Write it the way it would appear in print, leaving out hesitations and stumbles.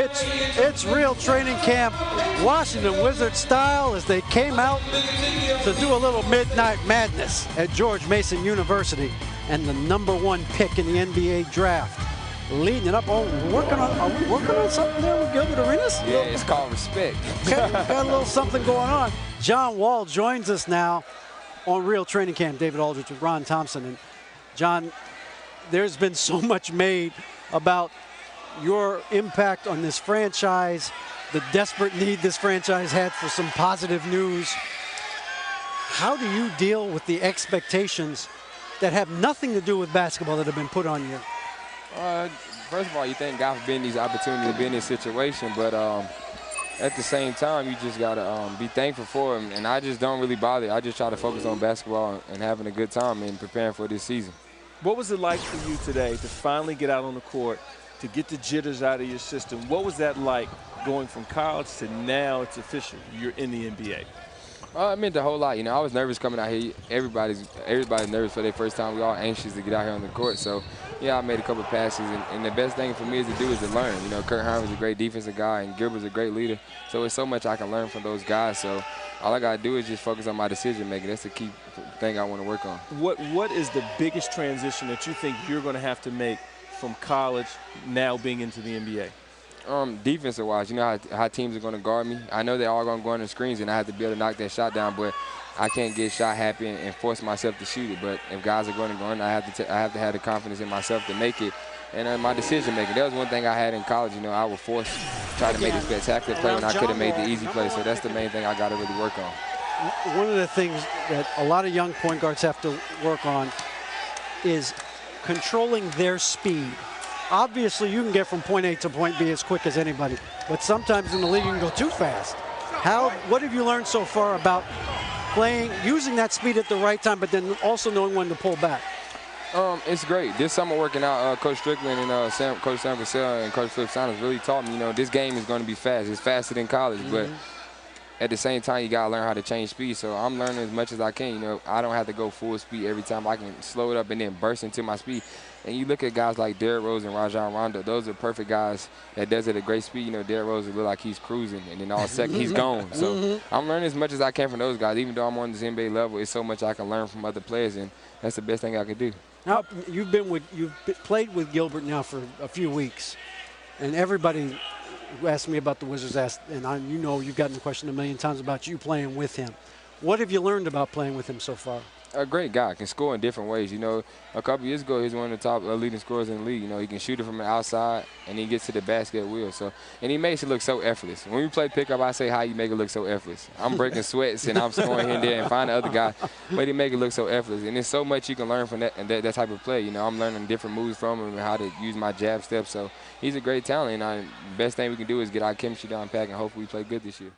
It's real training camp, Washington Wizards style, as they came out to do a little midnight madness at George Mason University, and the #1 pick in the NBA draft. Leading it up. Oh, are we working on something there with Gilbert Arenas? Yeah, it's called respect. Okay, got a little something going on. John Wall joins us now on Real Training Camp. David Aldridge with Ron Thompson. And John, there's been so much made about your impact on this franchise, the desperate need this franchise had for some positive news. How do you deal with the expectations that have nothing to do with basketball that have been put on you? First of all, you thank God for being these opportunities to be in this situation, but at the same time, you just gotta be thankful for them. And I just don't really bother. I just try to focus on basketball and having a good time and preparing for this season. What was it like for you today to finally get out on the court, to get the jitters out of your system? What was that like going from college to now it's official, you're in the NBA? It meant a whole lot. You know, I was nervous coming out here. Everybody's nervous for their first time. We all anxious to get out here on the court. So, yeah, I made a couple of passes. And the best thing for me is to learn. You know, Kurt Hines was a great defensive guy, and Gilbert's a great leader. So it's so much I can learn from those guys. So all I got to do is just focus on my decision-making. That's the key thing I want to work on. What is the biggest transition that you think you're going to have to make from college now being into the NBA? Defensive-wise, you know how teams are going to guard me. I know they're all going to go on the screens, and I have to be able to knock that shot down, but I can't get shot happy and force myself to shoot it. But if guys are going to go in, I have to have the confidence in myself to make it. And my decision-making, that was one thing I had in college. You know, I was forced to try to make a spectacular play when I could have made the easy play. So that's the main thing I got to really work on. One of the things that a lot of young point guards have to work on is controlling their speed. Obviously, you can get from point A to point B as quick as anybody, but sometimes in the league you can go too fast. What have you learned so far about using that speed at the right time, but then also knowing when to pull back? It's great. This summer working out, Coach Strickland and Coach Sam Cassell and Coach Flip Saunders really taught me, you know, this game is going to be fast. It's faster than college, but at the same time, you got to learn how to change speed. So I'm learning as much as I can. You know, I don't have to go full speed every time. I can slow it up and then burst into my speed. And you look at guys like Derrick Rose and Rajon Rondo, those are perfect guys that does it at great speed. You know, Derrick Rose will look like he's cruising, and then all of a sudden he's gone. So I'm learning as much as I can from those guys. Even though I'm on this NBA level, it's so much I can learn from other players, and that's the best thing I can do. Now, you've played with Gilbert now for a few weeks, and everybody who asked me about the Wizards and you know you've gotten the question a million times about you playing with him. What have you learned about playing with him so far? A great guy, can score in different ways. You know, a couple years ago, he was one of the top leading scorers in the league. You know, he can shoot it from the outside, and he gets to the basket at will. So, and he makes it look so effortless. When we play pickup, I say, how you make it look so effortless? I'm breaking sweats, and I'm scoring here and there and finding other guys, but he make it look so effortless. And there's so much you can learn from that type of play. You know, I'm learning different moves from him and how to use my jab steps. So he's a great talent, and the best thing we can do is get our chemistry down pat, and hopefully we play good this year.